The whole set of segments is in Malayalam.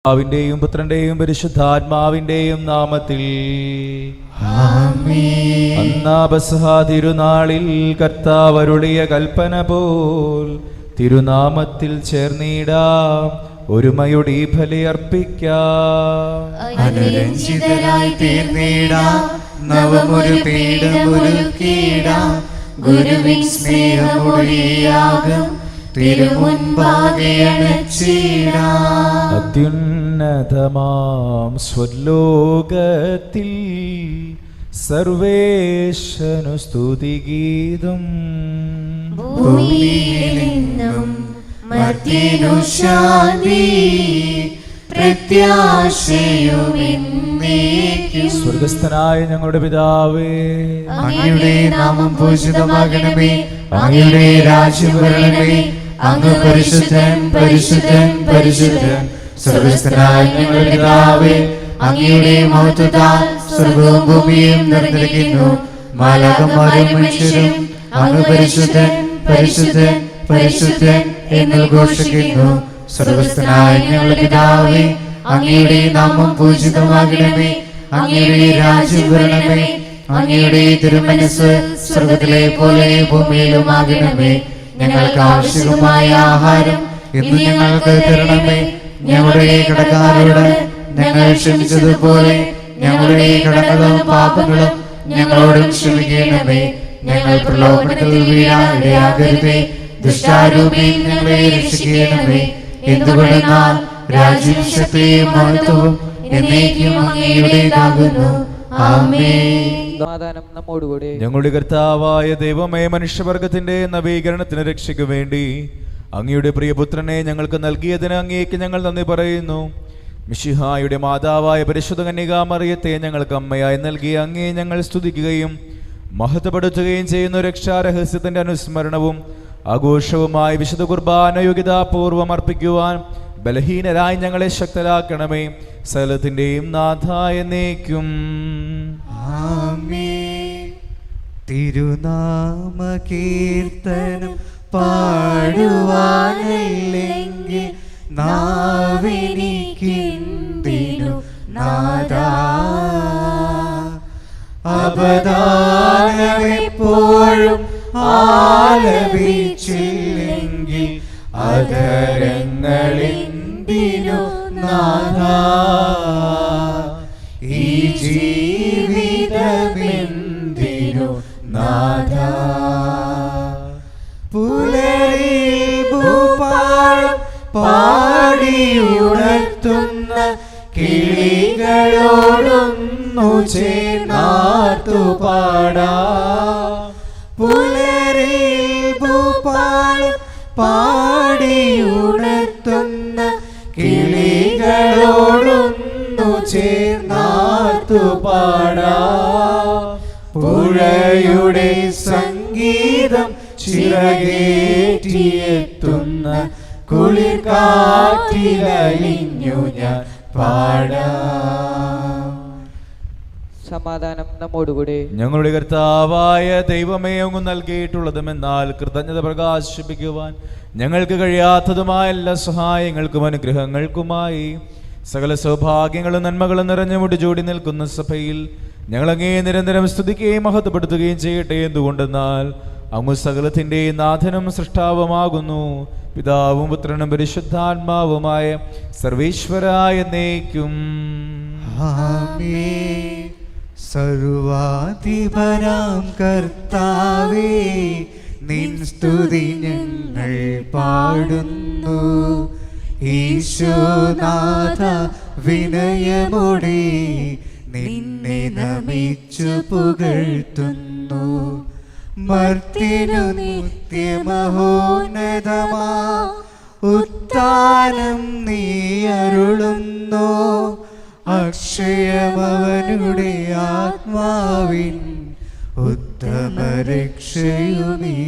പിതാവിന്റെയും പുത്രന്റെയും പരിശുദ്ധാത്മാവിന്റെയും നാമത്തിൽ ആമേൻ. അന്നാ പെസഹ തിരുനാളിൽ കർത്താവ് അരുളിയ കൽപ്പന പോൽ തിരുനാമത്തിൽ ചേർന്നിടാം, ഒരുമയുടെ ഈ ബലി അർപ്പിക്കാം. അനുരഞ്ജിതരായി തീർന്നിടാം, നവമൊരു പീഠമൊരുക്കിടാം, ഗുരുവിൻ സ്നേഹമൊഴിയാകും തിരുമുൻപാകെ അണച്ചിടാം. അത്യുന്നതമാം സ്വർലോകത്തിൽ സർവേശനു സ്തുതിഗീതം, ഭൂമിയിലെന്നും മർത്യനു ശാന്തി, പ്രത്യാശയും എന്നേക്കും. സ്വർഗസ്ഥനായ ഞങ്ങളുടെ പിതാവേ, അങ്ങയുടെ നാമം പൂജിതമാകണമേ, അങ്ങയുടെ രാജ്യം വരണമേ, അങ്ങ് പരിശുദ്ധൻ പരിശുദ്ധൻ പരിശുദ്ധൻ. സ്വർഗസ്ഥനായ ഞങ്ങളുടെ പിതാവേ, അങ്ങയുടെ മഹത്വത്താൽ സ്വർഗവും ഭൂമിയും നിറഞ്ഞിരിക്കുന്നു. മാലാഖമാരും മനുഷ്യരും അങ്ങ് പരിശുദ്ധൻ പരിശുദ്ധൻ പരിശുദ്ധൻ എന്ന് ഘോഷിക്കുന്നു. സ്വർഗസ്ഥനായ ഞങ്ങളുടെ പിതാവേ, അങ്ങയുടെ നാമം പൂജിതമാകണമേ, അങ്ങയുടെ രാജ്യം വരണമേ, അങ്ങയുടെ തിരുമനസ്സ് സ്വർഗത്തിലെ പോലെ ഭൂമിയിലുമാകണമേ. ഞങ്ങൾക്ക് ആവശ്യമായ ആഹാരം ഇന്ന് ഞങ്ങൾക്ക് തരണമേ. ഞങ്ങളുടെ കടക്കാരോട് ഞങ്ങൾ ക്ഷമിച്ചതുപോലെ ഞങ്ങളുടെ കടങ്ങളും പാപങ്ങളും ഞങ്ങളോടും ക്ഷമിക്കണമേ. ഞങ്ങൾ പ്രലോഭനത്തിൽ വീഴാനിടയാകരുതേ, ദുഷ്ടാരൂപിയിൽ ഞങ്ങളെ രക്ഷിക്കണമേ. എന്തുകൊണ്ടെന്നാൽ രാജ്യവും ശക്തിയും മഹത്വവും എന്നേക്കും അങ്ങയുടേതാകുന്നു. ആമേൻ. സമാധാനം നമ്മോടുകൂടെ. ഞങ്ങളുടെ കർത്താവായ ദൈവമേ, മനുഷ്യവർഗത്തിന്റെ നവീകരണത്തിന് രക്ഷയ്ക്ക് വേണ്ടി അങ്ങയുടെ പ്രിയപുത്രനെ ഞങ്ങൾക്ക് നൽകിയതിന് അങ്ങേക്ക് ഞങ്ങൾ നന്ദി പറയുന്നു. മിശിഹായുടെ മാതാവായ പരിശുദ്ധ കന്യകാമറിയത്തെ ഞങ്ങൾക്ക് അമ്മയായി നൽകിയ അങ്ങേ ഞങ്ങൾ സ്തുതിക്കുകയും മഹത്വപ്പെടുത്തുകയും ചെയ്യുന്ന രക്ഷാരഹസ്യത്തിന്റെ അനുസ്മരണവും ആഘോഷവുമായി വിശുദ്ധ കുർബാന യോഗ്യതാപൂർവം അർപ്പിക്കുവാൻ ബലഹീനരായി ഞങ്ങളെ ശക്തരാക്കണമേ. സകലത്തിന്റെയും നാഥായ എന്നേക്കും. ആമേൻ. തിരുനാമ കീർത്തനം പാടുവാനല്ലെങ്കിൽ നാവെനിക്കെന്തിനു നാഥാ, അപദാനമെപ്പോഴും ആലപിച്ചില്ലെങ്കിൽ അധരങ്ങളെന്തിനു നാഥാ, ഈ ജീവിതമെന്തിനു നാഥാ. പുലരിൽ ഭൂപാളം പാടിയുണർത്തുന്ന കിളികളോടൊന്നു ചേർന്നാർത്തു പാടാം. പുലരിൽ ഭൂപാളം പാടിയുണർത്തുന്ന കിളികളോടൊന്നു ചേർന്നാർത്തു പാടാം. പുഴയുടെ സംഗീതം ചിറകേറ്റിയെത്തുന്ന കുളിർ കാറ്റിലലിഞ്ഞു ഞാൻ പാടാം. സമാധാനം നമ്മോടുകൂടെ. ഞങ്ങളുടെ കർത്താവായ ദൈവമേ, അങ്ങ് നൽകിയിട്ടുള്ളതുമെന്നാൽ കൃതജ്ഞത പ്രകാശിപ്പിക്കുവാൻ ഞങ്ങൾക്ക് കഴിയാത്തതുമായ എല്ലാ സഹായങ്ങൾക്കും അനുഗ്രഹങ്ങൾക്കുമായി സകല സൗഭാഗ്യങ്ങളും നന്മകളും നിറഞ്ഞു മുടിചൂടി നിൽക്കുന്ന സഭയിൽ ഞങ്ങളങ്ങേ നിരന്തരം സ്തുതിക്കുകയും മഹത്വപ്പെടുത്തുകയും ചെയ്യട്ടെ. എന്തുകൊണ്ടെന്നാൽ അങ്ങ് സകലത്തിൻ്റെയും നാഥനും സൃഷ്ടാവുമാകുന്നു. പിതാവും പുത്രനും പരിശുദ്ധാത്മാവുമായ സർവേശ്വരായ എന്നേക്കും. ആമേൻ. സർവാധിപനാം കർത്താവേ, നിൻ സ്തുതി ഞങ്ങൾ പാടുന്നു. ഈശോനാഥ വിനയമോടെ നിന്നെ നമിച്ചു പുകഴ്ത്തുന്നു. മർത്യനു നിത്യമഹോന്നതമാ ഉത്ഥാനം നീ അരുളുന്നു. അക്ഷയമവനുടെ ആത്മാവിൻ ഉത്തമ രക്ഷയുമീകുന്നു.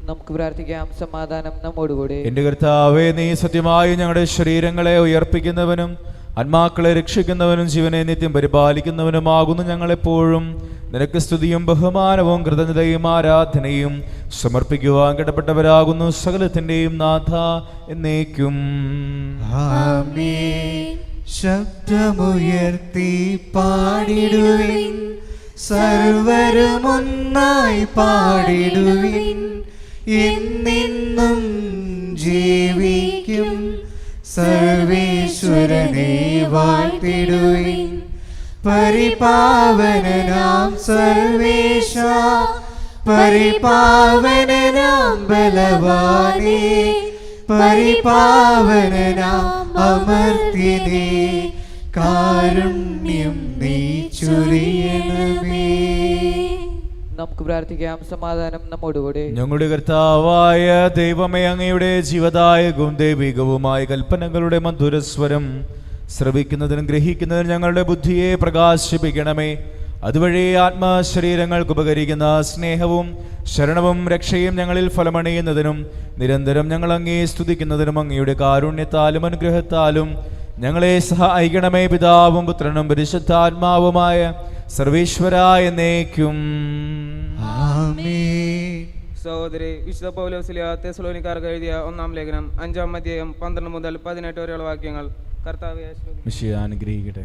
നമുക്ക് പ്രാർത്ഥിക്കാം. സമാധാനം നമ്മോടുകൂടെ. എന്റെ കർത്താവേ, നീ സത്യമായി ഞങ്ങളുടെ ശരീരങ്ങളെ ഉയർപ്പിക്കുന്നവനും ആത്മാക്കളെ രക്ഷിക്കുന്നവനും ജീവനെ നിത്യം പരിപാലിക്കുന്നവനുമാകുന്നു. ഞങ്ങളെപ്പോഴും നിനക്ക് സ്തുതിയും ബഹുമാനവും കൃതജ്ഞതയും ആരാധനയും സമർപ്പിക്കുവാൻ കടപ്പെട്ടവരാകുന്നു. സകലത്തിൻ്റെയും നാഥ എന്നേക്കും. ആമേൻ. ശബ്ദമുയർത്തി പാടിടുവിൻ, സർവരും ഒന്നായി പാടിടുവിൻ. എന്നെന്നും ജീവിക്കും സർവേശ്വരനെ വാഴ്ത്തിടുവിൻ. പരിപാവനനാം സർവേശ, പരിപാവനനാം ബലവാനേ, പരിപാവനനാം അമർത്യനേ, കാരുണ്യം നീ ചൊരിയണമേ. നമുക്ക് പ്രാർത്ഥിക്കാം. സമാധാനം നമ്മോടുകൂടെ. ഞങ്ങളുടെ കർത്താവായ ദൈവമേ, അങ്ങയുടെ ജീവദായകവും ദൈവികവുമായ കൽപ്പനകളുടെ മധുരസ്വരം ശ്രവിക്കുന്നതിനും ഗ്രഹിക്കുന്നതിനും ഞങ്ങളുടെ ബുദ്ധിയെ പ്രകാശിപ്പിക്കണമേ. അതുവഴി ആത്മശരീരങ്ങൾക്ക് ഉപകരിക്കുന്ന സ്നേഹവും ശരണവും രക്ഷയും ഞങ്ങളിൽ ഫലമണിയുന്നതിനും നിരന്തരം ഞങ്ങൾ അങ്ങയെ സ്തുതിക്കുന്നതിനും അങ്ങയുടെ കാരുണ്യത്താലും അനുഗ്രഹത്താലും ഞങ്ങളെ സഹായിക്കണമേ. പിതാവും പുത്രനും പരിശുദ്ധാത്മാവുമായ സർവേശ്വരായ എന്നേക്കും. ആമേൻ. സഹോദരി, വിശുദ്ധ പൗലോസിലെ തെസ്സലോനിക്കാർക്ക് എഴുതിയ 1-ാം ലേഖനം 5-ാം അധ്യായം 12 മുതൽ 18 വരെയുള്ള വാക്യങ്ങൾ. കർത്താവേ മിശിഹാ അനുഗ്രഹിക്കട്ടെ.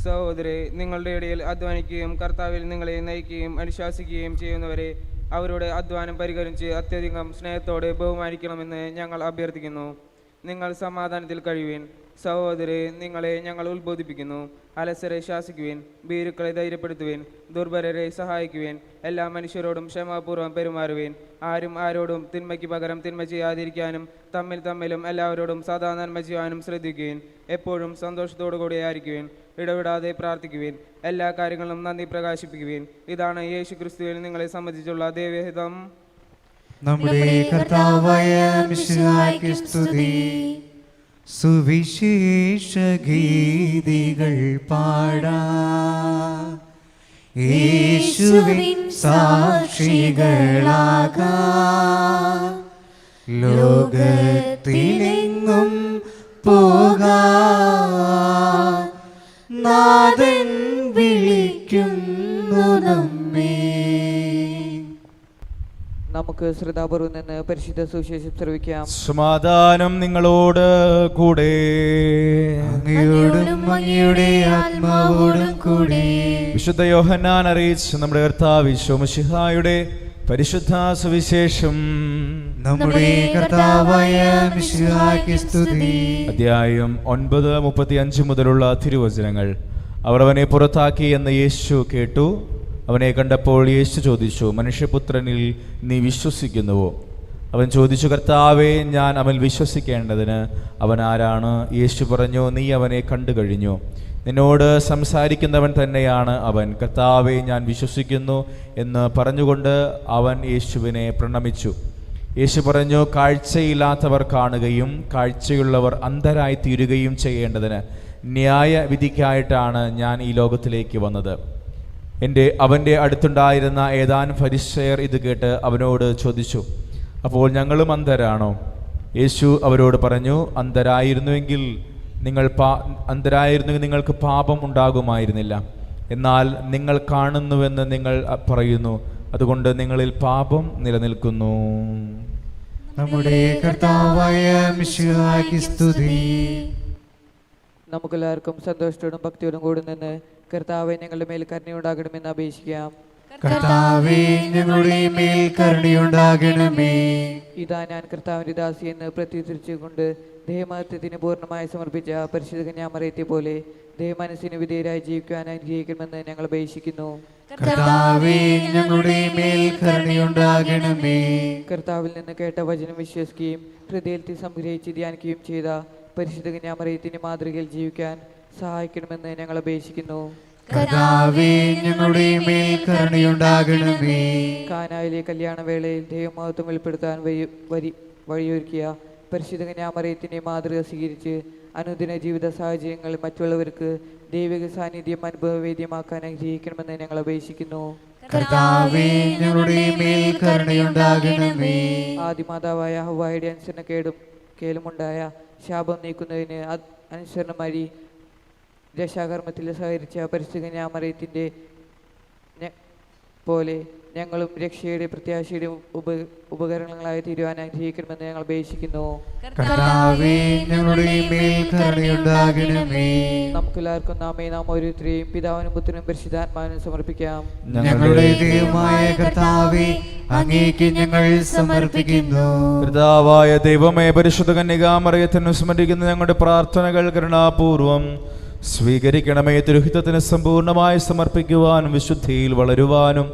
സഹോദരി, നിങ്ങളുടെ ഇടയിൽ അധ്വാനിക്കുകയും കർത്താവിൽ നിങ്ങളെ നയിക്കുകയും അനുശാസിക്കുകയും ചെയ്യുന്നവരെ അവരുടെ അധ്വാനം പരിഗണിച്ച് അത്യധികം സ്നേഹത്തോടെ ബഹുമാനിക്കണമെന്ന് ഞങ്ങൾ അഭ്യർത്ഥിക്കുന്നു. നിങ്ങൾ സമാധാനത്തിൽ കഴിയുവിൻ. സഹോദരി, നിങ്ങളെ ഞങ്ങൾ ഉത്ബോധിപ്പിക്കുന്നു. അലസരെ ശാസിക്കുവിൻ, ഭീരുക്കളെ ധൈര്യപ്പെടുത്തുവിൻ, ദുർബലരെ സഹായിക്കുവിൻ, എല്ലാ മനുഷ്യരോടും ക്ഷമാപൂർവ്വം പെരുമാറുവിൻ. ആരും ആരോടും തിന്മയ്ക്ക് പകരം തിന്മ ചെയ്യാതിരിക്കാനും തമ്മിലും എല്ലാവരോടും സദാ നന്മ ചെയ്യാനും ശ്രദ്ധിക്കുവിൻ. എപ്പോഴും സന്തോഷത്തോടു കൂടി ആയിരിക്കുവിൻ. ഇടവിടാതെ പ്രാർത്ഥിക്കുവിൻ. എല്ലാ കാര്യങ്ങളും നന്ദി പ്രകാശിപ്പിക്കുവിൻ. ഇതാണ് യേശു ക്രിസ്തുവിൽ നിങ്ങളെ സംബന്ധിച്ചുള്ള ദൈവഹിതം. നമ്മുടെ കർത്താവായ മിശിഹായ്ക്ക് സ്തുതി. സുവിശേഷ ഗീതികൾ പാടാം, യേശുവിൻ സാക്ഷികളാകാം. ലോകത്തിലെങ്ങും പോകാം, നാഥൻ വിളിക്കുന്നു നമ്മെ. നമുക്ക് ശ്രദ്ധാപൂർവം നിന്ന് പരിശുദ്ധ സുവിശേഷം ശ്രവിക്കാം. സമാധാനം നിങ്ങളോട് കൂടെ. അങ്ങയോടും അങ്ങയുടെ ആത്മാവോടും കൂടെ. വിശുദ്ധ യോഹന്നാൻ അറിയിച്ച നമ്മുടെ കർത്താവ് ഈശോ മിശിഹായുടെ പരിശുദ്ധ സുവിശേഷം. നമ്മുടെ കർത്താവായ മിശിഹായ്ക്ക് സ്തുതി. അധ്യായം 9:35 മുതലുള്ള തിരുവചനങ്ങൾ. അവർ അവനെ പുറത്താക്കി എന്ന് യേശു കേട്ടു. അവനെ കണ്ടപ്പോൾ യേശു ചോദിച്ചു, മനുഷ്യപുത്രനിൽ നീ വിശ്വസിക്കുന്നുവോ? അവൻ ചോദിച്ചു, കർത്താവേ, ഞാൻ അവൻ വിശ്വസിക്കേണ്ടതിന് അവൻ ആരാണ്? യേശു പറഞ്ഞു, നീ അവനെ കണ്ടു കഴിഞ്ഞു. നിന്നോട് സംസാരിക്കുന്നവൻ തന്നെയാണ് അവൻ. കർത്താവേ, ഞാൻ വിശ്വസിക്കുന്നു എന്ന് പറഞ്ഞുകൊണ്ട് അവൻ യേശുവിനെ പ്രണമിച്ചു. യേശു പറഞ്ഞു, കാഴ്ചയില്ലാത്തവർ കാണുകയും കാഴ്ചയുള്ളവർ അന്ധരായി തീരുകയും ചെയ്യേണ്ടതിന് ന്യായവിധിക്കായിട്ടാണ് ഞാൻ ഈ ലോകത്തിലേക്ക് വന്നത്. അവൻ്റെ അടുത്തുണ്ടായിരുന്ന ഏതാനും ഫരിസയർ ഇത് കേട്ട് അവനോട് ചോദിച്ചു, അപ്പോൾ ഞങ്ങളും അന്ധരാണോ? യേശു അവരോട് പറഞ്ഞു, അന്ധരായിരുന്നുവെങ്കിൽ നിങ്ങൾക്ക് പാപം ഉണ്ടാകുമായിരുന്നില്ല. എന്നാൽ നിങ്ങൾ കാണുന്നുവെന്ന് നിങ്ങൾ പറയുന്നു, അതുകൊണ്ട് നിങ്ങളിൽ പാപം നിലനിൽക്കുന്നു. നമ്മുടെ കർത്താവായ മിശിഹായ്ക്ക് സ്തുതി. നമുക്കെല്ലാവർക്കും സന്തോഷത്തോടും ഭക്തിയോടും കൂടി നിന്ന് കർത്താവെ, ഞങ്ങളുടെ മേൽ കരുണയുണ്ടാകണമെന്ന് അപേക്ഷിക്കാം. കർത്താവേ, ഞങ്ങളുടെ മേൽ കരുണയുണ്ടാകണമേ. ഇതാ ഞാൻ കർത്താവിന്റെ ദാസി എന്ന് പ്രത്യുദ്ധരിച്ചുകൊണ്ട് ദേഹമഹത്വത്തിന് പൂർണ്ണമായി സമർപ്പിച്ച പരിശുദ്ധ കന്യാമറിയത്തെ പോലെ ദേഹമനസ്സിന് വിധേയരായി ജീവിക്കുവാൻ അനുഗ്രഹിക്കണമെന്ന് ഞങ്ങൾ അപേക്ഷിക്കുന്നു. കർത്താവേ, ഞങ്ങളുടെ മേൽ കരുണയുണ്ടാകണമേ. കർത്താവിൽ നിന്ന് കേട്ട വചനം വിശ്വസിക്കുകയും ഹൃദയത്തിൽ സംഗ്രഹിച്ച് ധ്യാനിക്കുകയും ചെയ്ത പരിശുദ്ധ കന്യാമറിയത്തിന്റെ മാതൃകയിൽ ജീവിക്കാൻ സഹായിക്കണമെന്ന് ഞങ്ങൾ അപേക്ഷിക്കുന്നു. കർത്താവേ, ഞങ്ങളുടെ മേൽ കരുണയുണ്ടാകണമേ. കാനായിലെ കല്യാണവേളയിൽ ദൈവമഹത്വം വെളിപ്പെടുത്താൻ വഴിയൊരുക്കിയ പരിശുദ്ധ കന്യാമറിയത്തിന്റെ മാതൃക സ്വീകരിച്ച് അനുദിന ജീവിത സാഹചര്യങ്ങളിൽ മറ്റുള്ളവർക്ക് ദൈവിക സാന്നിധ്യം അനുഭവവേദ്യമാക്കാൻ അനുഗ്രഹിക്കണമെന്ന് ഞങ്ങൾ അപേക്ഷിക്കുന്നു. കർത്താവേ, ഞങ്ങളുടെ മേൽ കരുണയുണ്ടാകണമേ. ആദിമാതാവായ ഹവ്വായുടെ കേലുമുണ്ടായ ശാപം നീക്കുന്നതിന് അനുസരണം വഴി രക്ഷാകർമ്മത്തിൽ സഹകരിച്ച പരിശുദ്ധ കന്യാമറിയത്തിന്റെ പോലെ ഞങ്ങളും രക്ഷയുടെ പ്രത്യാശയുടെ ഉപകരണങ്ങളായി തീരുവാൻ അനുഗ്രഹിക്കണമെന്ന് ഞങ്ങൾ അപേക്ഷിക്കുന്നു. കർത്താവേ, ഞങ്ങളുടെ മേൽ കരുണയുണ്ടാകണമേ. നമുക്കെല്ലാവർക്കും നാം ഓരോരുത്തരെയും പിതാവിനും പുത്രനും പരിശുദ്ധാത്മാവിനും സമർപ്പിക്കാം. ഞങ്ങളുടെ ദൈവമായ കർത്താവേ, അങ്ങേക്ക് ഞങ്ങൾ സമർപ്പിക്കുന്നു. കർത്താവായ ദൈവമേ, പരിശുദ്ധ കന്യകാമറിയത്തിന് സ്മരിക്കുന്ന ഞങ്ങളുടെ പ്രാർത്ഥനകൾ കരുണാപൂർവം സ്വീകരിക്കണമേ. തിരുഹിതത്തിന് സമ്പൂർണ്ണമായി സമർപ്പിക്കുവാനും വിശുദ്ധിയിൽ വളരുവാനും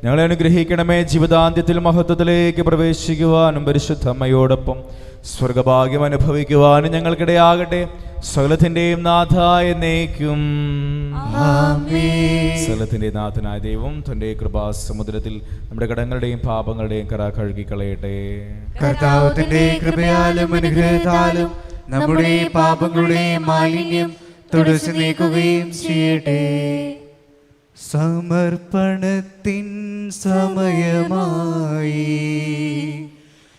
ഞങ്ങളെ അനുഗ്രഹിക്കണമേ. ജീവിതാന്ത്യത്തിൽ മഹത്വത്തിലേക്ക് പ്രവേശിക്കുവാനും പരിശുദ്ധ അമ്മയോടൊപ്പം സ്വർഗഭാഗ്യം അനുഭവിക്കുവാനും ഞങ്ങൾക്കിടയാകട്ടെ. സകലത്തിന്റെയും നാഥായ എന്നേക്കും ആമേൻ. സകലത്തിന്റെ നാഥനായ ദൈവം തന്റെ കൃപാസമുദ്രത്തിൽ നമ്മുടെ കടങ്ങളുടെയും പാപങ്ങളുടെയും കറ കഴുകിക്കളയട്ടെ. കർത്താവിന്റെ കൃപയാലും അനുഗ്രഹത്താലും നമ്മുടെ പാപങ്ങളുടെ മാലിന്യം തുടച്ചു നീക്കുകയും ചെയ്യട്ടെ. സമർപ്പണത്തിൻ സമയമായി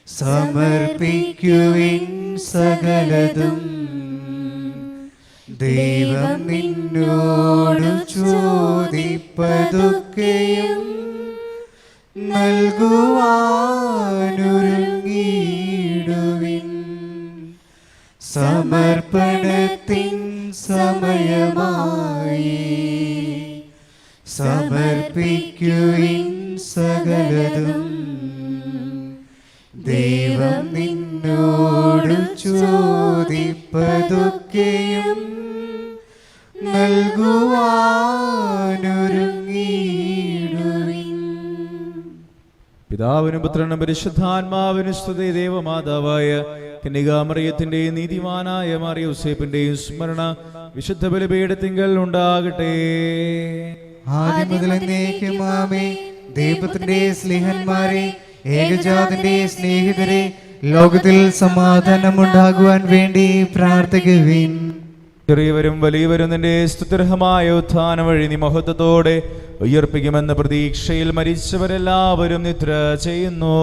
സമർപ്പിക്കുവിൻ സകലതും. ദൈവം നിന്നോടു ചോദിപ്പതൊക്കെയും നൽകുവാനൊരുങ്ങിടുവിൻ. സമർപ്പണത്തിൻ സമയമായി സമർപ്പിക്കുവിൻ സകലതും. ദൈവം നിന്നോടു ചോദിപ്പതൊക്കെയും നൽകുവാനൊരുങ്ങിടുവിൻ. പിതാവിനും പുത്രനും പരിശുദ്ധാത്മാവിനും സ്തുതി. ദൈവമാതാവായ കന്യകാമറിയത്തിന്റെയും നീതിമാനായ മാറിയ യോസേപ്പിന്റെയും സ്മരണ വിശുദ്ധ ബലിപീഠത്തിങ്കൽ ഉണ്ടാകട്ടെ. ആദ്യം മുതൽ എന്നേക്കും ആമേൻ. ദൈവത്തിന്റെ സ്നേഹന്മാരെ, ഏകജാതന്റെ സ്നേഹിതരെ, ലോകത്തിൽ സമാധാനം ഉണ്ടാകുവാൻ വേണ്ടി പ്രാർത്ഥിക്കുവിൻ. ചെറിയവരും വലിയവരും നിന്റെ സ്തുത്യർഹമായ ഉത്ഥാനം വഴി നീ മഹത്വത്തോടെ ഉയർപ്പിക്കുമെന്ന പ്രതീക്ഷയിൽ മരിച്ചവരെല്ലാവരും നിദ്ര ചെയ്യുന്നു.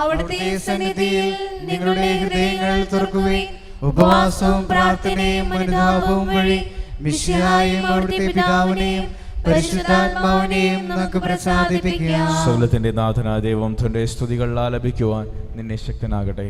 അവിടുത്തെ സന്നിധിയിൽ നിങ്ങളുടെ ഹൃദയങ്ങൾ തുറക്കുവിൻ. ഉപവാസവും പ്രാർത്ഥനയും അനുതാപവും വഴി മിശിഹായെയും അവിടുത്തെ പിതാവിനെയും പരിശുദ്ധാത്മാവിനെയും നമുക്ക് പ്രസാദിപ്പിക്കാം. സകലത്തിന്റെ നാഥനായ ദൈവം തന്റെ സ്തുതികൾ ആലപിക്കുവാൻ നിന്നെ ശക്തനാകട്ടെ.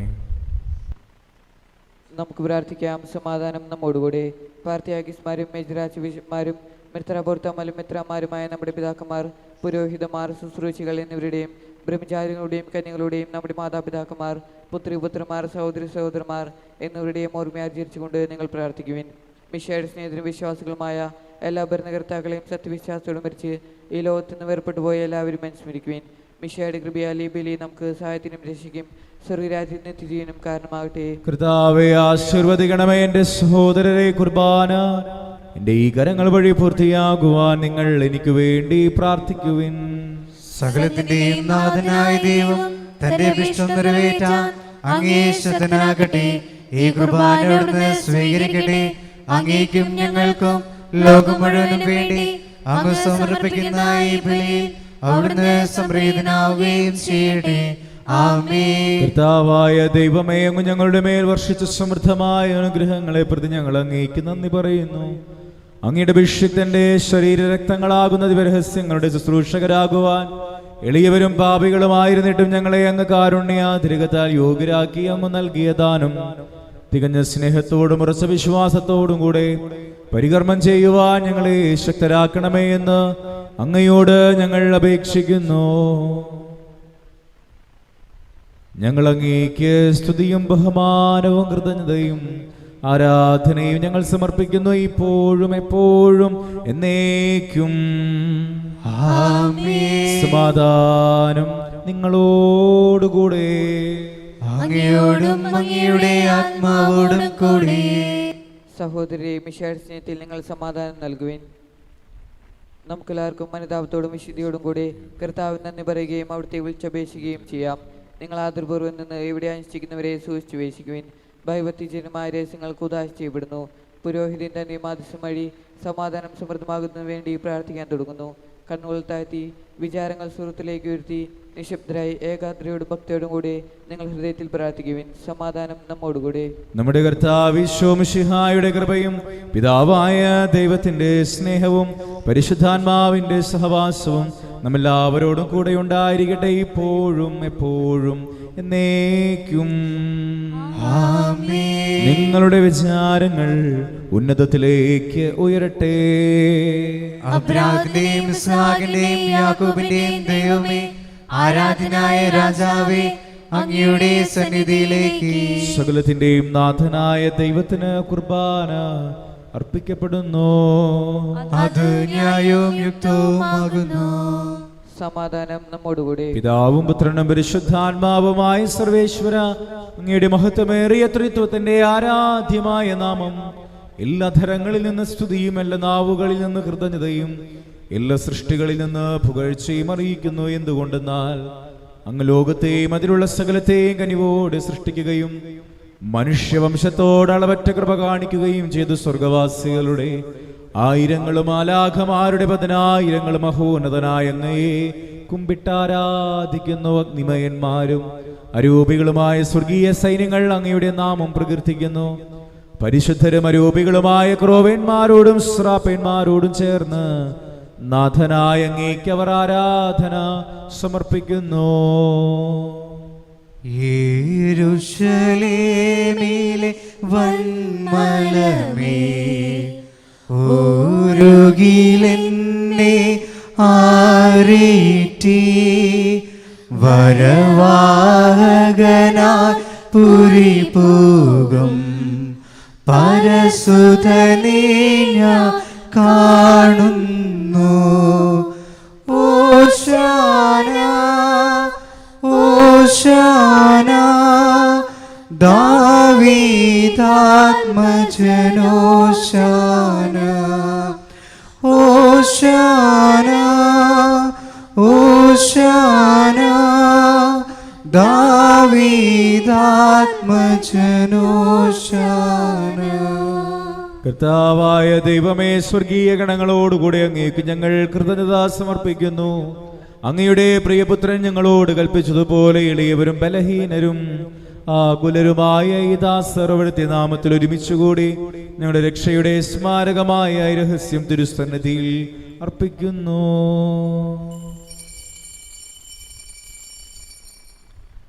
നമുക്ക് പ്രാർത്ഥിക്കാം. സമാധാനം നമ്മോടുകൂടെ. പാർത്തിയാഗിസ്മാരും മേജരാജ് ബിഷപ്പ്മാരും മിത്രപൂർത്തമലും മിത്രമാരുമായ നമ്മുടെ പിതാക്കന്മാർ, പുരോഹിതന്മാർ, ശുശ്രൂഷികൾ എന്നിവരുടെയും ബ്രഹ്മചാരികളുടെയും കന്യകളുടെയും നമ്മുടെ മാതാപിതാക്കന്മാർ, പുത്രിപുത്രന്മാർ, സഹോദരി സഹോദരന്മാർ എന്നിവരുടെയും ഓർമ്മയാചരിച്ചുകൊണ്ട് നിങ്ങൾ പ്രാർത്ഥിക്കുവിൻ. മിശിഹായുടെ സ്നേഹിതരും വിശ്വാസികളുമായ എല്ലാ ഭരണകർത്താക്കളെയും സത്യവിശ്വാസത്തോടും മരിച്ച് ഈ ലോകത്ത് നിന്ന് വേർപെട്ടു പോയ എല്ലാവരും അനുസ്മരിക്കുവിൻ. മിശിഹായുടെ കൃപയാൽ ഈ ബലി നമുക്ക് സഹായത്തിനും രക്ഷിക്കും സ്വർഗരാജ്യത്തിന് എത്തിച്ചതിനും കാരണമാകട്ടെ. കർത്താവേ, ആശീർവദിക്കണമേ. എന്റെ സഹോദരരെ, കുർബാന എന്റെ ഈ കരങ്ങൾ വഴി പൂർത്തിയാകുവാൻ നിങ്ങൾ എനിക്ക് വേണ്ടി പ്രാർത്ഥിക്കുവിൻ. സകലത്തിന്റെയും നാഥനായ ദൈവം തന്റെ ഇഷ്ടം നിറവേറ്റാൻ അങ്ങേ ശക്തനാകട്ടെ. ഈ കുർബാന അവിടുന്ന് സ്വീകരിക്കട്ടെ. അങ്ങേക്കും ഞങ്ങൾക്കും ലോകം മുഴുവനും വേണ്ടി അങ്ങ് സമർപ്പിക്കുന്ന ഈ ബലിയിൽ അവിടുന്ന് സംപ്രീതനാവുകയും ചെയ്യട്ടെ. ആമേൻ. കർത്താവായ ദൈവമേ, അങ്ങ് ഞങ്ങളുടെ മേൽ വർഷിച്ച സമൃദ്ധമായ അനുഗ്രഹങ്ങളെ പ്രതി ഞങ്ങൾ അങ്ങേക്ക് നന്ദി പറയുന്നു. അങ്ങയുടെ അഭിഷിക്തന്റെ ശരീരരക്തങ്ങളാകുന്ന ദിവരഹസ്യങ്ങളുടെ ശുശ്രൂഷകരാകുവാൻ എളിയവരും പാപികളുമായിരുന്നിട്ടും ഞങ്ങളെ അങ്ങ് കാരുണ്യാതിരികത്താൽ യോഗ്യരാക്കി അങ്ങ് നൽകിയ ദാനം തികഞ്ഞ സ്നേഹത്തോടും ഉറച്ച വിശ്വാസത്തോടും കൂടെ പരികർമ്മം ചെയ്യുവാൻ ഞങ്ങളെ ശക്തരാക്കണമേ എന്ന് അങ്ങയോട് ഞങ്ങൾ അപേക്ഷിക്കുന്നു. ഞങ്ങൾ അങ്ങേക്ക് സ്തുതിയും ബഹുമാനവും കൃതജ്ഞതയും ആരാധനയും ഞങ്ങൾ സമർപ്പിക്കുന്നു, ഇപ്പോഴും എപ്പോഴും എന്നേക്കും. ആമേൻ. സമാധാനം നിങ്ങളോടുകൂടെ. അങ്ങയോടും അങ്ങയുടെ ആത്മാവോടും കൂടി. സഹോദരി, മിശിഹായുടെ സ്നേഹത്തിൽ നിങ്ങൾ സമാധാനം നൽകുവിൻ. നമുക്കെല്ലാവർക്കും അനുതാപത്തോടും വിശുദ്ധിയോടും കൂടി കർത്താവിന് നന്ദി പറയുകയും അവിടുത്തെ വിളിച്ചപേക്ഷിക്കുകയും ചെയ്യാം. നിങ്ങൾ ആദരപൂർവ്വം നിന്ന് എവിടെ അനുഷ്ഠിക്കുന്നവരെ സൂക്ഷിച്ചു വേശിക്കുവിൻ. ഭയഭക്തിജനമായ രഹസ്യങ്ങൾക്ക് ഉദാശ ചെയ്യപ്പെടുന്നു. പുരോഹിതന്റെ നിയമാദിസം വഴി സമാധാനം സമൃദ്ധമാകുന്നതിന് വേണ്ടി പ്രാർത്ഥിക്കാൻ തുടങ്ങുന്നു. കണ്ണുകൾ താഴ്ത്തി വിചാരങ്ങൾ സുഹൃത്തിലേക്ക് ഉയർത്തി നിശബ്ദരായി ഏകാഗ്രതയോടും ഭക്തിയോടും കൂടി നിങ്ങൾ ഹൃദയത്തിൽ പ്രാർത്ഥിക്കുവിൻ. സമാധാനം നമ്മോടുകൂടെ. നമ്മുടെ കർത്താവ് ഈശോ മിശിഹായുടെ കൃപയും പിതാവായ ദൈവത്തിന്റെ സ്നേഹവും പരിശുദ്ധാത്മാവിന്റെ സഹവാസവും നമ്മെല്ലാവരോടും കൂടെ ഉണ്ടായിരിക്കട്ടെ, ഇപ്പോഴും എപ്പോഴും എന്നേക്കും. ആമേൻ. നിങ്ങളുടെ വിചാരങ്ങൾ ഉന്നതത്തിലേക്ക് ഉയരട്ടെ. അബ്രാഹാമിന്റെയും ഇസ്ഹാക്കിന്റെയും യാക്കോബിന്റെയും ദൈവമേ, ആരാധനായ രാജാവേ, അങ്ങയുടെ സന്നിധിയിലേക്ക് സകലത്തിന്റെയും നാഥനായ ദൈവത്തിന് കുർബാന അർപ്പിക്കപ്പെടുന്നു. അത് ന്യായവും യുക്തവുമാകുന്നു. സമാധാനം നമ്മോടുകൂടെ. പിതാവും പുത്രനും പരിശുദ്ധാത്മാവുമായ സർവേശ്വര, അങ്ങയുടെ മഹത്വമേറിയ ത്രിത്വത്തിന്റെ ആരാധ്യമായ നാമം എല്ലാ ധരങ്ങളിൽ നിന്ന് സ്തുതിയും എല്ലാ നാവുകളിൽ നിന്ന് കൃതജ്ഞതയും എല്ലാ സൃഷ്ടികളിൽ നിന്ന് പുകഴ്ചയും അറിയിക്കുന്നു. എന്തുകൊണ്ടെന്നാൽ അങ്ങ് ലോകത്തെയും അതിലുള്ള സകലത്തെയും കനിവോടെ സൃഷ്ടിക്കുകയും മനുഷ്യവംശത്തോട് അളവറ്റ കൃപ കാണിക്കുകയും ചെയ്തു. സ്വർഗവാസികളുടെ ആയിരങ്ങളും ആലാഖമാരുടെ പതിനായിരങ്ങളും മഹോന്നതനായ അങ്ങയെ കുമ്പിട്ടാരാധിക്കുന്നു. അഗ്നിമയന്മാരും അരൂപികളുമായ സ്വർഗീയ സൈന്യങ്ങൾ അങ്ങയുടെ നാമം പ്രകീർത്തിക്കുന്നു. പരിശുദ്ധരും അരൂപികളുമായ ക്രോവേന്മാരോടും ശ്രാപ്പന്മാരോടും ചേർന്ന് നാഥനായ അങ്ങേക്ക് അവർ ആരാധന സമർപ്പിക്കുന്നു. യെരൂശലേമിലെ വന്മലമേ, ഓരുകിലെന്നെ ആരേറ്റി വരവാഹകനായി പുരി പോകും പരസുതനെ ഞാൻ കാണുന്നു. ഓശാന ഓശാന ദാവീദാത്മജനോശാന ഓശാന ഓശാന ദാവീദാത്മജനോശാന. കർത്താവായ ദൈവമേ, സ്വർഗീയ ഗണങ്ങളോടുകൂടെ അങ്ങേക്ക് ഞങ്ങൾ കൃതജ്ഞത സമർപ്പിക്കുന്നു. അങ്ങയുടെ പ്രിയപുത്രൻ ഞങ്ങളോട് കൽപ്പിച്ചതുപോലെ എളിയവരും ബലഹീനരും ആകുലരുമായ ഈ ദാസർ അവിടുത്തെ നാമത്തിൽ ഒരുമിച്ചുകൂടി ഞങ്ങളുടെ രക്ഷയുടെ സ്മാരകമായ ഈ രഹസ്യം തിരുസന്നിധിയിൽ അർപ്പിക്കുന്നു.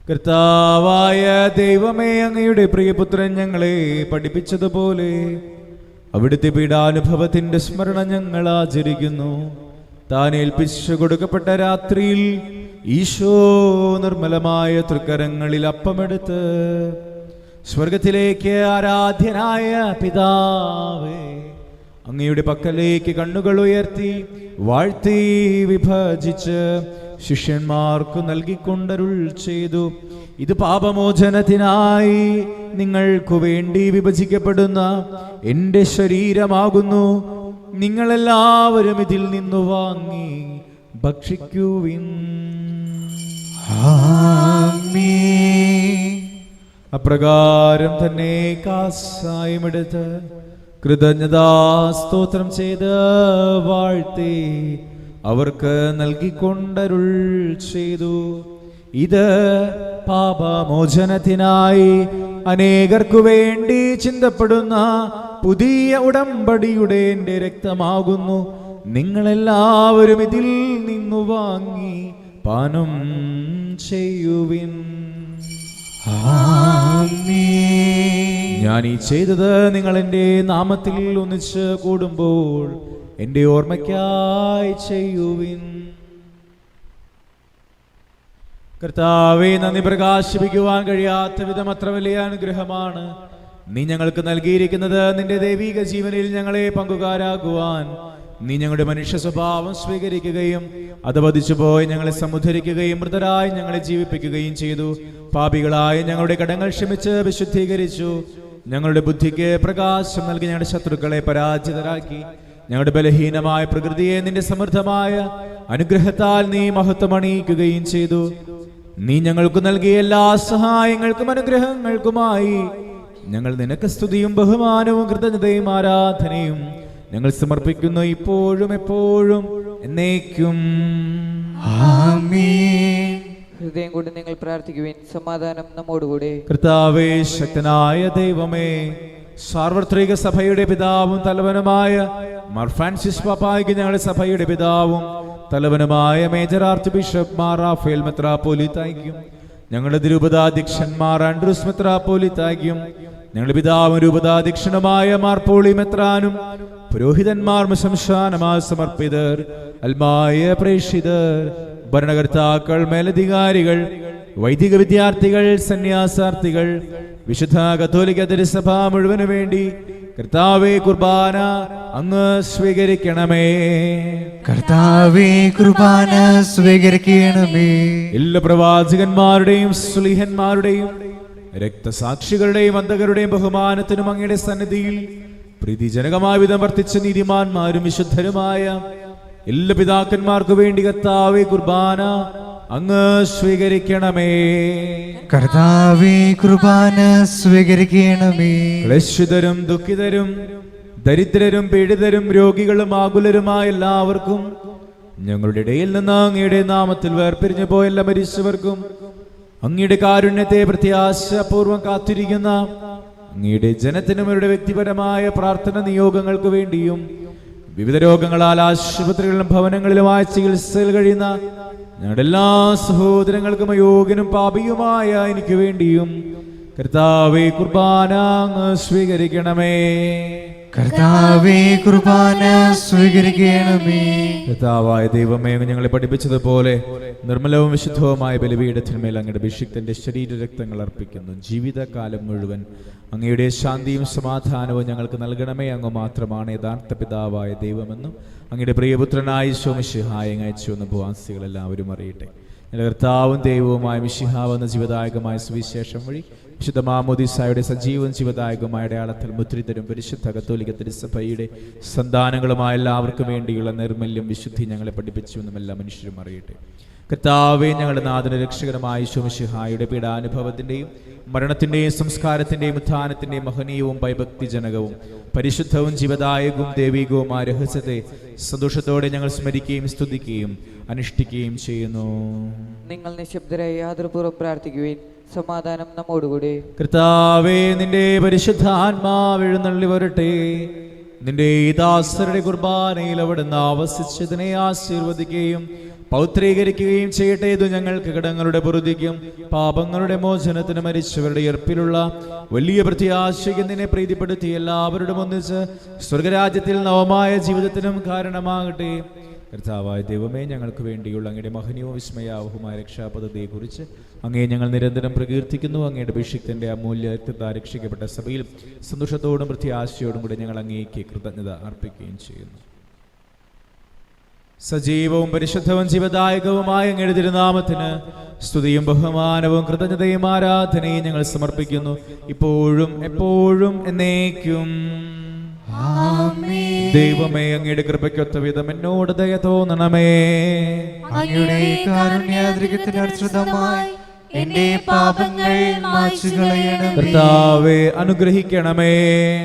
കർത്താവായ ദൈവമേ, അങ്ങയുടെ പ്രിയപുത്രൻ ഞങ്ങളെ പഠിപ്പിച്ചതുപോലെ അവിടുത്തെ പീഡാനുഭവത്തിന്റെ സ്മരണ ഞങ്ങൾ ആചരിക്കുന്നു. താൻ ഏൽപ്പിച്ചു കൊടുക്കപ്പെട്ട രാത്രിയിൽ ഈശോ നിർമ്മലമായ തൃക്കരങ്ങളിൽ അപ്പമെടുത്ത് സ്വർഗത്തിലേക്ക് ആരാധ്യനായ പിതാവേ, അങ്ങയുടെ പക്കലേക്ക് കണ്ണുകൾ ഉയർത്തി വാഴ്ത്തി വിഭജിച്ച് ശിഷ്യന്മാർക്ക് നൽകിക്കൊണ്ടരുൾ ചെയ്തു. ഇത് പാപമോചനത്തിനായി നിങ്ങൾക്കു വേണ്ടി വിഭജിക്കപ്പെടുന്ന എൻ്റെ ശരീരമാകുന്നു. നിങ്ങളെല്ലാവരും ഇതിൽ നിന്നു വാങ്ങി ഭക്ഷിക്കുവിൻ. ആമേൻ. അപ്രകാരം തന്നെ കാസായമെടുത്ത് കൃതജ്ഞതാസ്തോത്രം ചെയ്ത് വാഴ്ത്തി അവർക്ക് നൽകിക്കൊണ്ടരുൾ ചെയ്തു. ഇത് പാപമോചനത്തിനായി അനേകർക്കു വേണ്ടി ചിന്തപ്പെടുന്ന പുതിയ ഉടമ്പടിയുടെ എൻ്റെ രക്തമാകുന്നു. നിങ്ങളെല്ലാവരും ഇതിൽ നിന്നു വാങ്ങി പാനം ചെയ്യുവിൻ. ആമേൻ. ഞാൻ ഈ ചെയ്തത് നിങ്ങൾ എൻ്റെ നാമത്തിൽ ഒന്നിച്ച് കൂടുമ്പോൾ എൻ്റെ ഓർമ്മയ്ക്കായി ചെയ്യുവിൻ. കർത്താവേ, നന്ദി പ്രകാശിപ്പിക്കുവാൻ കഴിയാത്ത വിധം അത്ര വലിയ അനുഗ്രഹമാണ് നീ ഞങ്ങൾക്ക് നൽകിയിരിക്കുന്നത്. നിന്റെ ദൈവിക ജീവനിൽ ഞങ്ങളെ പങ്കുകാരാകുവാൻ നീ ഞങ്ങളുടെ മനുഷ്യ സ്വഭാവം സ്വീകരിക്കുകയും അത് വധിച്ചുപോയി ഞങ്ങളെ സമുദ്ധരിക്കുകയും മൃതരായി ഞങ്ങളെ ജീവിപ്പിക്കുകയും ചെയ്തു. പാപികളായ ഞങ്ങളുടെ കടങ്ങൾ ക്ഷമിച്ച് വിശുദ്ധീകരിച്ചു. ഞങ്ങളുടെ ബുദ്ധിക്ക് പ്രകാശം നൽകി ഞങ്ങളുടെ ശത്രുക്കളെ പരാജിതരാക്കി. ഞങ്ങളുടെ ബലഹീനമായ പ്രകൃതിയെ നിന്റെ സമൃദ്ധമായ അനുഗ്രഹത്താൽ നീ മഹത്വമണിയിക്കുകയും ചെയ്തു. നീ ഞങ്ങൾക്ക് നൽകിയ എല്ലാ സഹായങ്ങൾക്കും അനുഗ്രഹങ്ങൾക്കുമായി ഞങ്ങൾ നിനക്ക് സ്തുതിയും ബഹുമാനവും കൃതജ്ഞതയും ആരാധനയും ഞങ്ങൾ സമർപ്പിക്കുന്നു, ഇപ്പോഴും എപ്പോഴും എന്നേക്കും. ആമേൻ. ഹൃദയം കൊണ്ട് നിങ്ങൾ പ്രാർത്ഥിക്കുവിൻ. സമാധാനം നമ്മോടുകൂടെ. കർത്താവേ, ശക്തനായ ദൈവമേ, സാർവത്രിക സഭയുടെ പിതാവും തലവനുമായ മാർ ഫ്രാൻസിസ് പാപ്പായ്ക്ക് ഞങ്ങളുടെ സഭയുടെ പിതാവും തലവനുമായ major archbishop Mar Raphael മെത്രാപ്പോലീത്തായ്ക്കും ഞങ്ങളുടെ തിരുപതാധ്യക്ഷന്മാർ ആൻഡ്രൂസ് മെത്രാപ്പോലീത്തായ്ക്കും ഞങ്ങളുടെ പിതാവും രൂപതാധ്യക്ഷനുമായ മാർ പോളി മെത്രാനും പുരോഹിതന്മാർ ശംശാനമായി സമർപ്പിതർ അൽമായ പ്രേക്ഷിതർ ഭരണകർത്താക്കൾ മേലധികാരികൾ വൈദിക വിദ്യാർത്ഥികൾ സന്യാസാർത്ഥികൾ വിശുദ്ധ കത്തോലിക്ക തിരുസഭ മുഴുവനു വേണ്ടി കർത്താവേ കുർബാന അങ്ങ് സ്വീകരിക്കണമേ. കർത്താവേ കുർബാന സ്വീകരിക്കണമേ. എല്ലാ പ്രവാചകന്മാരുടെയും സ്ലീഹന്മാരുടെയും രക്തസാക്ഷികളുടെയും അന്തകരുടെയും ബഹുമാനത്തിനും അങ്ങയുടെ സന്നിധിയിൽ പ്രീതിജനകമായ വിധം വർത്തിച്ച നീതിമാന്മാരും വിശുദ്ധരുമായ എല്ലാ പിതാക്കന്മാർക്കു വേണ്ടി കർത്താവേ കുർബാന അങ്ങ് സ്വീകരിക്കണമേ. കർത്താവേ കുർബാന സ്വീകരിക്കണമേ. ക്ലേശിതരും ദുഃഖിതരും ദരിദ്രരും പീഡിതരും രോഗികളും ആകുലരുമായ എല്ലാവർക്കും ഞങ്ങളുടെ ഇടയിൽ നിന്ന് അങ്ങയുടെ നാമത്തിൽ വേർപിരിഞ്ഞു പോയ എല്ലാ മരിച്ചവർക്കും അങ്ങയുടെ കാരുണ്യത്തെ പ്രത്യാശപൂർവം കാത്തിരിക്കുന്ന അങ്ങയുടെ ജനത്തിനും അവരുടെ വ്യക്തിപരമായ പ്രാർത്ഥന നിയോഗങ്ങൾക്ക് വേണ്ടിയും വിവിധ രോഗങ്ങളാൽ ആശുപത്രികളിലും ഭവനങ്ങളിലുമായ ചികിത്സയിൽ കഴിയുന്ന ഞങ്ങളുടെ എല്ലാ സഹോദരങ്ങൾക്കും അയോഗ്യനും പാപിയുമായ എനിക്ക് വേണ്ടിയും കർത്താവേ കുർബാന അങ്ങ് സ്വീകരിക്കണമേ. കർത്താവേ കുർബാന സ്വീകരിക്കണമേ. കർത്താവായ ദൈവമേ, ഞങ്ങളെ പഠിപ്പിച്ചതുപോലെ നിർമ്മലവും വിശുദ്ധവുമായ ബലിപീഠത്തിന്മേൽ അങ്ങയുടെ അഭിഷിക്തന്റെ ശരീരരക്തങ്ങൾ അർപ്പിക്കുന്നു. ജീവിതകാലം മുഴുവൻ അങ്ങയുടെ ശാന്തിയും സമാധാനവും ഞങ്ങൾക്ക് നൽകണമേ. അങ്ങ് മാത്രമാണ് യഥാർത്ഥ പിതാവായ ദൈവമെന്നും അങ്ങയുടെ പ്രിയപുത്രനായ ഈശോ മിശിഹായെ അയച്ചു എന്ന ഭൂവാസികൾ എല്ലാവരും അറിയട്ടെ. ഞങ്ങളുടെ കർത്താവും ദൈവവുമായ മിശിഹാവ് എന്ന ജീവദായകമായ സുവിശേഷം വഴി വിശുദ്ധ മാമോദീസായുടെ സജീവവും ജീവദായകമായ അടയാളത്തിൽ മുദ്രിതരും പരിശുദ്ധ കത്തോലിക്ക തിരുസഭയുടെ സന്താനങ്ങളുമായ എല്ലാവർക്കും വേണ്ടിയുള്ള നിർമ്മല്യം വിശുദ്ധി ഞങ്ങളെ പഠിപ്പിച്ചു എന്നും എല്ലാ മനുഷ്യരും അറിയട്ടെ. കർത്താവേ, ഞങ്ങളുടെ നാഥന രക്ഷകരമായ ഈശോ മിശിഹായുടെ പീഡാനുഭവത്തിന്റെയും മരണത്തിന്റെയും സംസ്കാരത്തിന്റെയും ഉത്ഥാനത്തിന്റെയും മഹനീയവും ഭയഭക്തിജനകവും പരിശുദ്ധവും ജീവദായകവും ദൈവികവുമായ രഹസ്യത്തെ സന്തോഷത്തോടെ ഞങ്ങൾ സ്മരിക്കുകയും സ്തുതിക്കുകയും അനുഷ്ഠിക്കുകയും ചെയ്യുന്നു. നിങ്ങൾ നിശബ്ദരായി ആദരപൂർവ്വം പ്രാർത്ഥിക്കുവിൻ. സമാധാനം നമ്മോടുകൂടി. കർത്താവേ, നിന്റെ പരിശുദ്ധാത്മാവ് എഴുന്നള്ളി വരട്ടെ. നിന്റെ ദാസരുടെ കുർബാനയിൽ അവിടുന്ന് ആവസിച്ചതിനെ ആശീർവദിക്കുകയും പൗത്രീകരിക്കുകയും ചെയ്യട്ടെ. ഇത് ഞങ്ങൾക്ക് കടങ്ങളുടെ പൊറുതിക്കും പാപങ്ങളുടെ മോചനത്തിന് മരിച്ചവരുടെ ഉയർപ്പിലുള്ള വലിയ പ്രത്യാശയ്ക്ക് നിന്നെ പ്രീതിപ്പെടുത്തി എല്ലാവരോടും ഒന്നിച്ച് സ്വർഗരാജ്യത്തിൽ നവമായ ജീവിതത്തിനും കാരണമാകട്ടെ. കർത്താവായ ദൈവമേ, ഞങ്ങൾക്ക് വേണ്ടിയുള്ള അങ്ങയുടെ മഹനീയവും വിസ്മയാവഹുമായ രക്ഷാപദ്ധതിയെക്കുറിച്ച് അങ്ങയെ ഞങ്ങൾ നിരന്തരം പ്രകീർത്തിക്കുന്നു. അങ്ങയുടെ അഭിഷിക്തന്റെ അമൂല്യ രക്തത്താൽ രക്ഷിക്കപ്പെട്ട സഭയിൽ സന്തോഷത്തോടും പ്രത്യാശയോടും കൂടെ ഞങ്ങൾ അങ്ങേക്ക് കൃതജ്ഞത അർപ്പിക്കുകയും ചെയ്യുന്നു. സജീവവും പരിശുദ്ധവും ജീവദായകവുമായ അങ്ങയുടെ തിരുനാമത്തിന് സ്തുതിയും ബഹുമാനവും കൃതജ്ഞതയും ആരാധനയും ഞങ്ങൾ സമർപ്പിക്കുന്നു, ഇപ്പോഴും എപ്പോഴും എന്നേക്കും. ദൈവമേ, അങ്ങയുടെ കൃപയ്ക്കൊത്ത വിധം എന്നോട് ദയ തോന്നണമേ. അങ്ങയുടെ കാരുണ്യാദ്രികത്തിനനുസൃതമായി എന്റെ പാപങ്ങൾ മായ്ച്ചുകളയണമേ. കർത്താവേ, അനുഗ്രഹിക്കണമേ.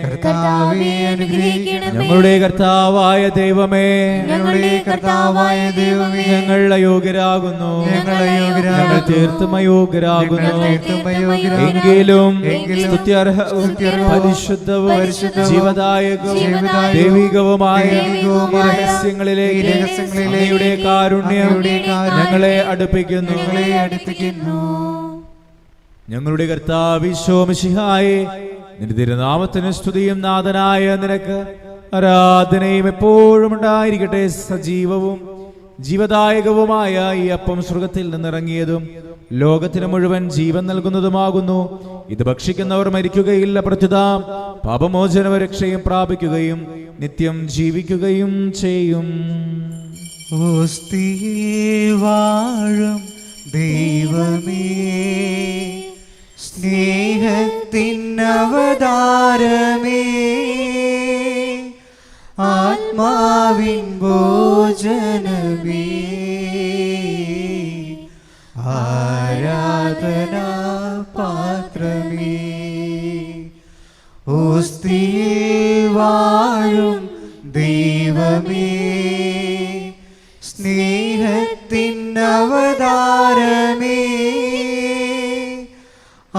കർത്താവേ, അനുഗ്രഹിക്കണമേ. ഞങ്ങളുടെ കർത്താവായ ദൈവമേ, ഞങ്ങളുടെ കർത്താവായ ദൈവമേ, ഞങ്ങൾ അയോഗ്യരാകുന്നു, ഞങ്ങൾ തീർത്തും അയോഗ്യരാകുന്നു. എങ്കിലും സ്തുത്യർഹവും പരിശുദ്ധവും ജീവദായകവും ദൈവികവുമായ രഹസ്യങ്ങളിലേക്ക് അങ്ങയുടെ കാരുണ്യം ഞങ്ങളെ അടുപ്പിക്കുന്നു. ഞങ്ങളുടെ കർത്താവ് ഈശോ മിശിഹായേ, നിന്റെ തിരുനാമത്തിന് സ്തുതിയും നാഥനായ നിനക്ക് ആരാധനയും എപ്പോഴും ഉണ്ടായിരിക്കട്ടെ. സജീവവും ജീവദായകവുമായ ഈ അപ്പം സ്വർഗ്ഗത്തിൽ നിന്നിറങ്ങിയതും ലോകത്തിന് മുഴുവൻ ജീവൻ നൽകുന്നതുമാകുന്നു. ഇത് ഭക്ഷിക്കുന്നവർ മരിക്കുകയില്ല, പ്രത്യുത പാപമോചനവും രക്ഷയും പ്രാപിക്കുകയും നിത്യം ജീവിക്കുകയും ചെയ്യും. വാഴും ദൈവമേ, സ്നേഹത്തിനവതാരമേ, ആത്മാവിൻ ഭോജനമേ, ആരാധനാ പാത്രമേ, ഓസ്തിയേ വാഴും ദൈവമേ, സ്നേഹത്തിനവതാരമേ,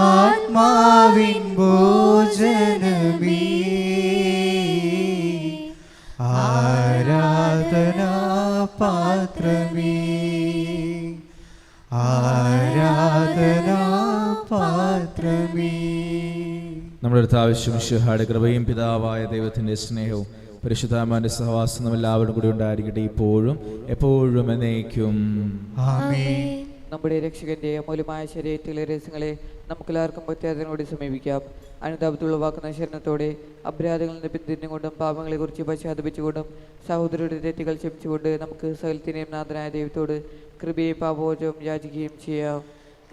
ആത്മാവിൻ ഭോജനമേ, ആരാധനാ പാത്രമേ. കർത്താവിശ്വം മിശിഹായുടെ കൃപയും പിതാവായ ദൈവത്തിൻ്റെ സ്നേഹവും പരിശുദ്ധാത്മാവിന്റെ സഹവാസം എല്ലാവരും കൂടി ഉണ്ടായിരിക്കട്ടെ, ഇപ്പോഴും എപ്പോഴും എന്നേക്കും. ആമേൻ. നമ്മുടെ രക്ഷകന്റെ അമൂല്യമായ ശരീരത്തിലെ രഹസ്യങ്ങളെ നമുക്കെല്ലാവർക്കും പ്രത്യേകതയോടെ സമീപിക്കാം. അനുതാപത്തുളവാക്കുന്ന ശരണത്തോടെ അപരാധങ്ങളിൽ നിന്ന് പിന്തിരിഞ്ഞുകൊണ്ടും പാപങ്ങളെക്കുറിച്ച് പശ്ചാത്തപിച്ചുകൊണ്ടും സഹോദരരുടെ തെറ്റുകൾ ക്ഷമിച്ചുകൊണ്ട് നമുക്ക് സകലത്തിനെയും നാഥനായ ദൈവത്തോട് കൃപയും പാപോചവും യാചിക്കുകയും ചെയ്യാം.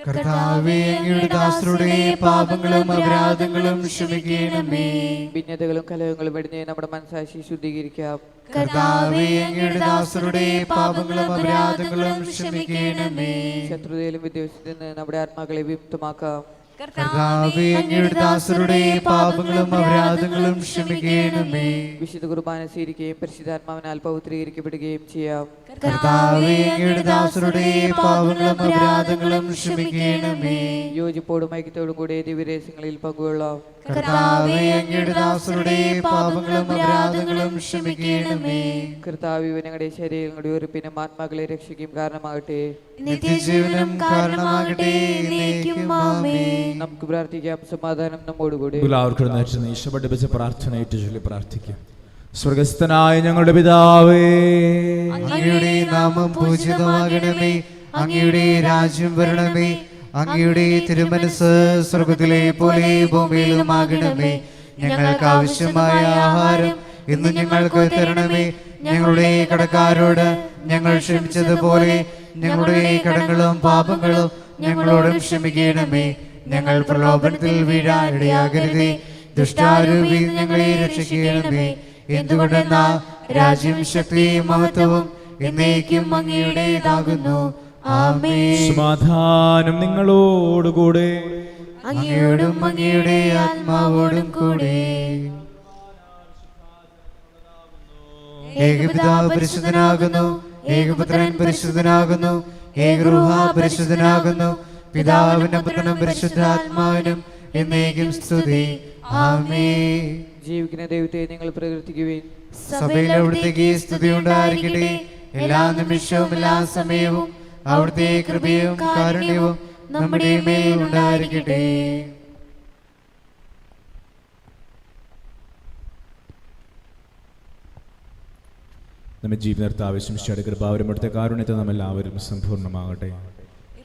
കർത്താവേ, അങ്ങയുടെ ദാസരുടെ പാപങ്ങളും അപരാധങ്ങളും ക്ഷമിക്കണമേ. ഭിന്നതകളും കലഹങ്ങളും വെടിഞ്ഞ് നമ്മുടെ മനസ്സാക്ഷി ശുദ്ധീകരിക്കാം. കർത്താവേ, അങ്ങയുടെ ദാസരുടെ പാപങ്ങളും അപരാധങ്ങളും ക്ഷമിക്കണമേ. ശത്രുതയിലും വിദ്വേഷത്തിൽ നിന്ന് നമ്മുടെ ആത്മാക്കളെ വിമുക്തമാക്കാം. കർത്താവേ, അങ്ങയുടെ ദാസരുടെ പാപങ്ങളും അപരാധങ്ങളും ക്ഷമിക്കണമേ. വിശുദ്ധ കുർബാന സ്വീകരിക്കുകയും പരിശുദ്ധാത്മാവിനാൽ പവിത്രീകരിക്കപ്പെടുകയും ചെയ്യാം. കർത്താവേ, അങ്ങയുടെ ദാസരുടെ പാപങ്ങളും അപരാധങ്ങളും ക്ഷമിക്കണമേ. യോജിപ്പോടും ഐക്യത്തോടും കൂടി ദിവ്യരഹസ്യങ്ങളിൽ പങ്കുകൊള്ളാം. കർത്താവേ, അങ്ങയുടെ ദാസരുടെ പാപങ്ങളും അപരാധങ്ങളും ക്ഷമിക്കണമേ. കർത്താവ് ഞങ്ങളുടെ ശരീരങ്ങളുടെ ഉറപ്പിനും ആത്മാക്കളെ രക്ഷിക്കും കാരണമാകട്ടെ. നിത്യജീവനം കാരണമാകട്ടെ. എന്നേക്കും ആമേൻ. നമുക്ക് പ്രാർത്ഥിക്കാം. സമാധാനം നമ്മോടുകൂടി. എല്ലാവർക്കും ഈശോ പഠിപ്പിച്ച പ്രാർത്ഥന ചൊല്ലി പ്രാർത്ഥിക്കും. സ്വർഗസ്ഥനായ ഞങ്ങളുടെ പിതാവേ, അങ്ങയുടെ നാമം പൂജിതമാകണമേ. അങ്ങയുടെ രാജ്യം വരണമേ. അങ്ങയുടെ തിരുമനസ് സ്വർഗത്തിലെ പോലെ ഭൂമിയിലുമാകണമേ. ഞങ്ങൾക്ക് ആവശ്യമായ ആഹാരം ഇന്ന് ഞങ്ങൾക്ക് തരണമേ. ഞങ്ങളുടെ കടക്കാരോട് ഞങ്ങൾ ക്ഷമിച്ചതുപോലെ ഞങ്ങളുടെ കടങ്ങളും പാപങ്ങളും ഞങ്ങളോടും ക്ഷമിക്കണമേ. ഞങ്ങൾ പ്രലോഭനത്തിൽ വീഴാൻ ഇടയാകരുതേ. ദുഷ്ടാരൂപി ഞങ്ങളെ രക്ഷിക്കണമേ. എന്തുകൊണ്ടെന്നാൽ രാജ്യം ശക്തിയും മഹത്വവും എന്നേക്കും അങ്ങയുടേതാകുന്നു. ആമേൻ. സമാധാനം നിങ്ങളോടുകൂടെ. അങ്ങയോടും അങ്ങയുടെ ആത്മാവോടും കൂടെ. ഏകപിതാവ് പരിശുദ്ധനാകുന്നു, ഏകപുത്രൻ പരിശുദ്ധനാകുന്നു, ഏകരൂഹ പരിശുദ്ധനാകുന്നു. പിതാവിനും പുത്രനും പരിശുദ്ധാത്മാവിനും എന്നേക്കും സ്തുതി. ആമേൻ. ജീവിക്കുന്ന ദൈവത്തെ നിങ്ങൾ പ്രകീർത്തിക്കുവിൻ. സഭയിൽ അവിടുത്തേക്ക് സ്തുതി ഉണ്ടായിരിക്കട്ടെ. എല്ലാ നിമിഷവും എല്ലാ സമയവും അവിടുത്തെ കൃപയും കാരുണ്യവും നമ്മുടെ മേൽ ഉണ്ടായിരിക്കട്ടെ. നമ്മെ ജീവിതത്തെ ആവശ്യം കൃപാവരും അവിടുത്തെ കാരുണ്യത്തെ നാം എല്ലാവരും സമ്പൂർണ്ണമാകട്ടെ.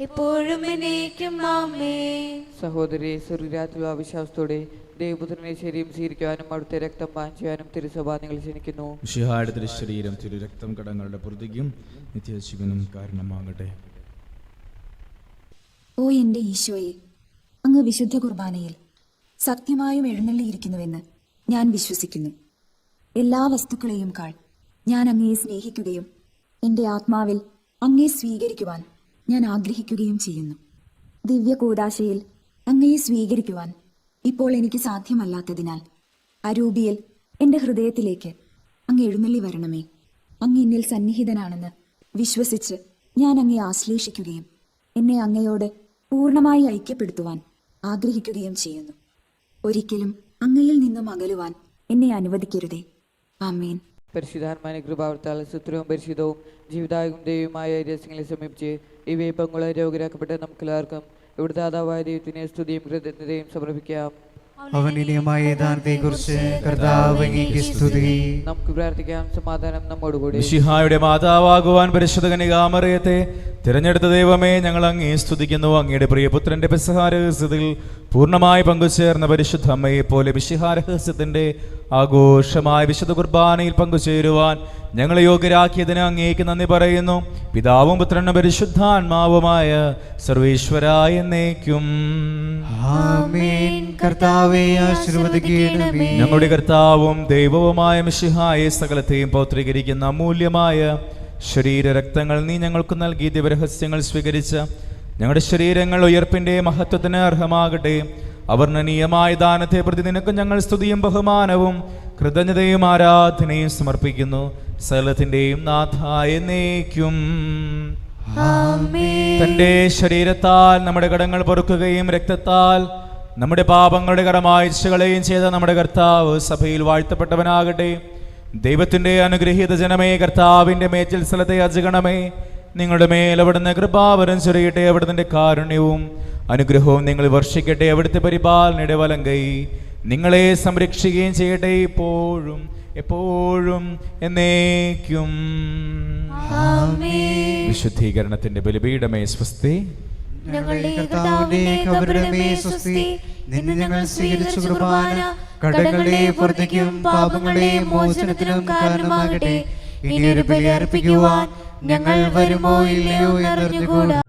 എപ്പോഴും എന്നേക്കും ആമേൻ. സഹോദരി സ്വർഗ്ഗരാജ്യത്തിലുള്ള വിശ്വാസത്തോടെ ദൈവപുത്രനെ ശരീരം സ്വീകരിക്കുവാനും അവിടുത്തെ രക്തം പാനം ചെയ്യാനും തിരുസഭ നിങ്ങൾ ക്ഷണിക്കുന്നു. മിശിഹായുടെ തിരുശരീരം തിരുരക്തം കടങ്ങളുടെ പ്രതിക്കും നിത്യജീവനും കാരണമാകട്ടെ. ഓ എൻ്റെ ഈശോയെ, അങ്ങ് വിശുദ്ധ കുർബാനയിൽ സത്യമായും എഴുന്നള്ളിയിരിക്കുന്നുവെന്ന് ഞാൻ വിശ്വസിക്കുന്നു. എല്ലാ വസ്തുക്കളെയും കാൾ ഞാൻ അങ്ങയെ സ്നേഹിക്കുകയും എൻ്റെ ആത്മാവിൽ അങ്ങയെ സ്വീകരിക്കുവാൻ ഞാൻ ആഗ്രഹിക്കുകയും ചെയ്യുന്നു. ദിവ്യ കൂദാശയിൽ അങ്ങയെ സ്വീകരിക്കുവാൻ ഇപ്പോൾ എനിക്ക് സാധ്യമല്ലാത്തതിനാൽ അരൂപിയിൽ എൻ്റെ ഹൃദയത്തിലേക്ക് അങ്ങ് എഴുന്നള്ളി വരണമേ. അങ്ങ് എന്നിൽ സന്നിഹിതനാണെന്ന് വിശ്വസിച്ച് ഞാൻ അങ്ങയെ ആശ്ലേഷിക്കുകയും എന്നെ അങ്ങയോട് പൂർണ്ണമായി ഐക്യപ്പെടുത്തുവാൻ ആഗ്രഹിക്കുകയും ചെയ്യുന്നു. ഒരിക്കലും അങ്ങയിൽ നിന്നും അകലുവാൻ എന്നെ അനുവദിക്കരുതേ. ആമേൻ. പരിശുദ്ധാത്മാവിന്റെ കൃപാവർത്താൽ സുത്രവും പരിശുദ്ധവും ജീവിതായും ദൈവമായ രഹസ്യങ്ങളെ സമീപിച്ച് ഇവയെ പങ്കുള്ള രോഗരാക്കപ്പെട്ട നമുക്കെല്ലാവർക്കും ഇവിടുത്തെ ദാതാവായ ദൈവത്തിന് സ്തുതിയും കൃതജ്ഞതയും സമർപ്പിക്കാം. അവനിയമായ ദാനത്തെ കുറിച്ച് കർത്താവ് അങ്ങേക്ക് സ്തുതി. നമുക്ക് പ്രാർത്ഥിക്കാം. സമാധാനം നമ്മോടുകൂടി. മിശിഹായുടെ മാതാവാകുവാൻ പരിശുദ്ധ കന്യകാമറിയത്തെ തിരഞ്ഞെടുത്ത ദൈവമേ, ഞങ്ങൾ അങ്ങേ സ്തുതിക്കുന്നു. അങ്ങയുടെ പ്രിയപുത്രന്റെ പെസഹ രഹസ്യത്തിൽ പൂർണ്ണമായി പങ്കുചേർന്ന പരിശുദ്ധ അമ്മയെ പോലെ മിശിഹാ രഹസ്യത്തിന്റെ ആഘോഷമായ വിശുദ്ധ കുർബാനയിൽ പങ്കുചേരുവാൻ ഞങ്ങളെ യോഗ്യരാക്കിയതിന് അങ്ങേക്ക് നന്ദി പറയുന്നു. പിതാവും പുത്രനും പരിശുദ്ധാത്മാവുമായ സർവേശ്വരായ എന്നേക്കും ആമേൻ. കർത്താവേ ആശീർവദിക്കണമേ. ഞങ്ങളുടെ കർത്താവും ദൈവവുമായ മിശിഹായെ സകലത്തെയും പൗത്രീകരിക്കുന്ന അമൂല്യമായ ശരീരരക്തങ്ങൾ നീ ഞങ്ങൾക്ക് നൽകി ദിവരഹസ്യങ്ങൾ സ്വീകരിച്ച ഞങ്ങളുടെ ശരീരങ്ങൾ ഉയർപ്പിന്റെ മഹത്വത്തിന് അർഹമാകട്ടെ. അവർണ്ണനീയമായ ദാനത്തെ പ്രതി നിനക്ക് ഞങ്ങൾ സ്തുതിയും ബഹുമാനവും കൃതജ്ഞതയും ആരാധനയും സമർപ്പിക്കുന്നു. സകലത്തിന്റെയും നാഥായ എന്നേക്കും. തന്റെ ശരീരത്താൽ നമ്മുടെ കടങ്ങൾ പൊറുക്കുകയും രക്തത്താൽ നമ്മുടെ പാപങ്ങളുടെ കടമാഴ്ചകളെയും ചെയ്ത നമ്മുടെ കർത്താവ് സഭയിൽ വാഴ്ത്തപ്പെട്ടവനാകട്ടെ. ദൈവത്തിന്റെ അനുഗ്രഹീത ജനമേ, കർത്താവിന്റെ മേച്ചിൽ സ്ഥലത്തെ യാചകണമേ. നിങ്ങളുടെ മേൽ അവിടുന്ന് കൃപാവരം ചൊരിയട്ടെ. അവിടുത്തെ കാരുണ്യവും അനുഗ്രഹവും നിങ്ങൾ വർഷിക്കട്ടെ. അവിടുത്തെ പരിപാലനയുടെ വലം കൈ നിങ്ങളെ സംരക്ഷിക്കുകയും ചെയ്യട്ടെ ഇപ്പോഴും എപ്പോഴും എന്നേക്കും. ആമേൻ. വിശുദ്ധീകരണത്തിന്റെ ബലിപീഠമേ സ്വസ്തി. ഞങ്ങളുടെ കർത്താവിന്റെ കബറിടമേ സ്വസ്തി. നിന്നെ ഞങ്ങൾ സ്വീകരിച്ച കുർബാന കടങ്ങളുടെ പുറത്തേക്കും പാപങ്ങളുടെ മോചനത്തിനും കാരണമാകട്ടെ. ഇനിയൊരു ബലി അർപ്പിക്കുവാൻ ഞങ്ങൾ വരുമോ ഇല്ലയോ എന്നറിഞ്ഞുകൂടാ.